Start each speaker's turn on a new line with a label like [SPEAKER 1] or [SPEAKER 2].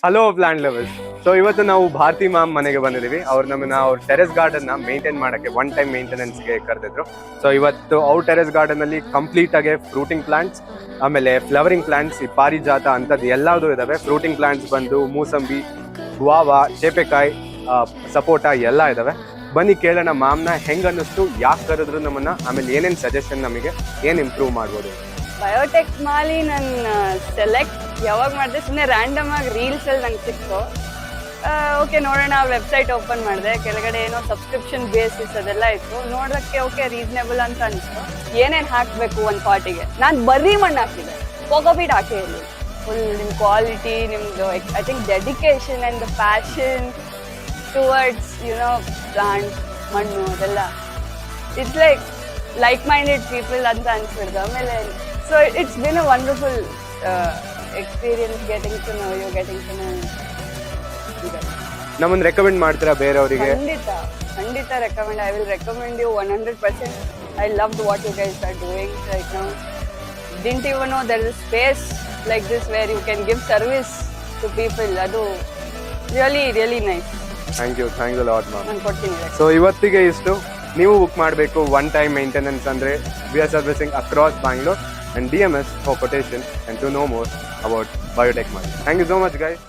[SPEAKER 1] Hello plant lovers. So ಇವತ್ತು ನಾವು Bharati ma'am ಮನೆಗೆ ಬಂದಿದ್ದೀವಿ. ಅವ್ರು ನಮ್ಮನ್ನ ಅವ್ರ ಟೆರೆಸ್ ಗಾರ್ಡನ್ ನ ಮೇಂಟೈನ್ ಮಾಡಕ್ಕೆ ಒನ್ ಟೈಮ್ ಮೇಂಟೆನೆನ್ಸ್ಗೆ ಕರೆದಿದ್ರು. ಸೊ ಇವತ್ತು ಅವ್ರ ಟೆರೆಸ್ ಗಾರ್ಡನ್ ಅಲ್ಲಿ ಕಂಪ್ಲೀಟ್ ಆಗಿ ಫ್ರೂಟಿಂಗ್ ಪ್ಲಾಂಟ್ಸ್, ಆಮೇಲೆ ಫ್ಲವರಿಂಗ್ ಪ್ಲಾಂಟ್ಸ್, ಈ ಪಾರಿಜಾತ ಅಂತದ್ದು ಎಲ್ಲದೂ ಇದಾವೆ. ಫ್ರೂಟಿಂಗ್ ಪ್ಲಾಂಟ್ಸ್ ಬಂದು ಮೂಸಂಬಿ, ಗುವಾವಾ, ಚೇಪೆಕಾಯಿ, ಸಪೋಟ ಎಲ್ಲ ಇದಾವೆ. ಬನ್ನಿ ಕೇಳೋಣ ಮ್ಯಾಮ್ನ ಹೆಂಗ್ ಅನ್ನಿಸ್ತು, ಯಾಕೆ ಕರೆದ್ರು ನಮ್ಮನ್ನ, ಆಮೇಲೆ ಏನೇನು ಸಜೆಷನ್, ನಮಗೆ ಏನು ಇಂಪ್ರೂವ್ ಮಾಡ್ಬೋದು.
[SPEAKER 2] ಬಯೋಟೆಕ್ಮಾಲಿ ನನ್ನ ಸೆಲೆಕ್ಟ್ ಯಾವಾಗ ಮಾಡಿದೆ, ಸುಮ್ಮನೆ ರ್ಯಾಂಡಮ್ ಆಗಿ ರೀಲ್ಸ್ ಅಲ್ಲಿ ನಂಗೆ ಸಿಕ್ತು. ಓಕೆ ನೋಡೋಣ, ವೆಬ್ಸೈಟ್ ಓಪನ್ ಮಾಡಿದೆ. ಕೆಳಗಡೆ ಏನೋ ಸಬ್ಸ್ಕ್ರಿಪ್ಷನ್ ಬೇಸಿಸ್ ಅದೆಲ್ಲ ಇತ್ತು. ನೋಡೋಕ್ಕೆ ಓಕೆ ರೀಸನೇಬಲ್ ಅಂತ ಅನಿಸ್ತು. ಏನೇನು ಹಾಕಬೇಕು ಒಂದು ಪಾಟಿಗೆ, ನಾನು ಬರೀ ಮಣ್ಣು ಹಾಕಿದೆ, ಕೋಕೋಪೀಟ್ ಹಾಕೇ ಇಲ್ಲ. ಫುಲ್ ನಿಮ್ಮ ಕ್ವಾಲಿಟಿ, ನಿಮ್ಮದು I think dedication and the passion towards plant, ಮಣ್ಣು ಅದೆಲ್ಲ, ಇಟ್ಸ್ ಲೈಕ್ ಮೈಂಡೆಡ್ ಪೀಪಲ್ ಅಂತ ಅನ್ಸ್ಬಿಡ್ದು. ಆಮೇಲೆ so it's been a wonderful experience getting to know you, getting to know.
[SPEAKER 1] ನಮ್ಮನ್ನ ರೆಕಮೆಂಡ್ ಮಾಡ್ತೀರಾ ಬೇರೆಯವರಿಗೆ?
[SPEAKER 2] ಖಂಡಿತ recommend. I will recommend you 100%. I loved what you guys are doing right now. Didn't even know there is space like this where you can give service to people. ಅದು really nice.
[SPEAKER 1] Thank you lot ma'am.
[SPEAKER 2] ನಾನು ಕೊಡ್ತೀನಿ.
[SPEAKER 1] So ಇವತ್ತಿಗೆ ಇಷ್ಟು. ನೀವು book ಮಾಡಬೇಕು one time maintenance ಅಂದರೆ we are servicing across Bangalore and DMS for quotation and to know more about Biotechmaali. Thank you so much guys.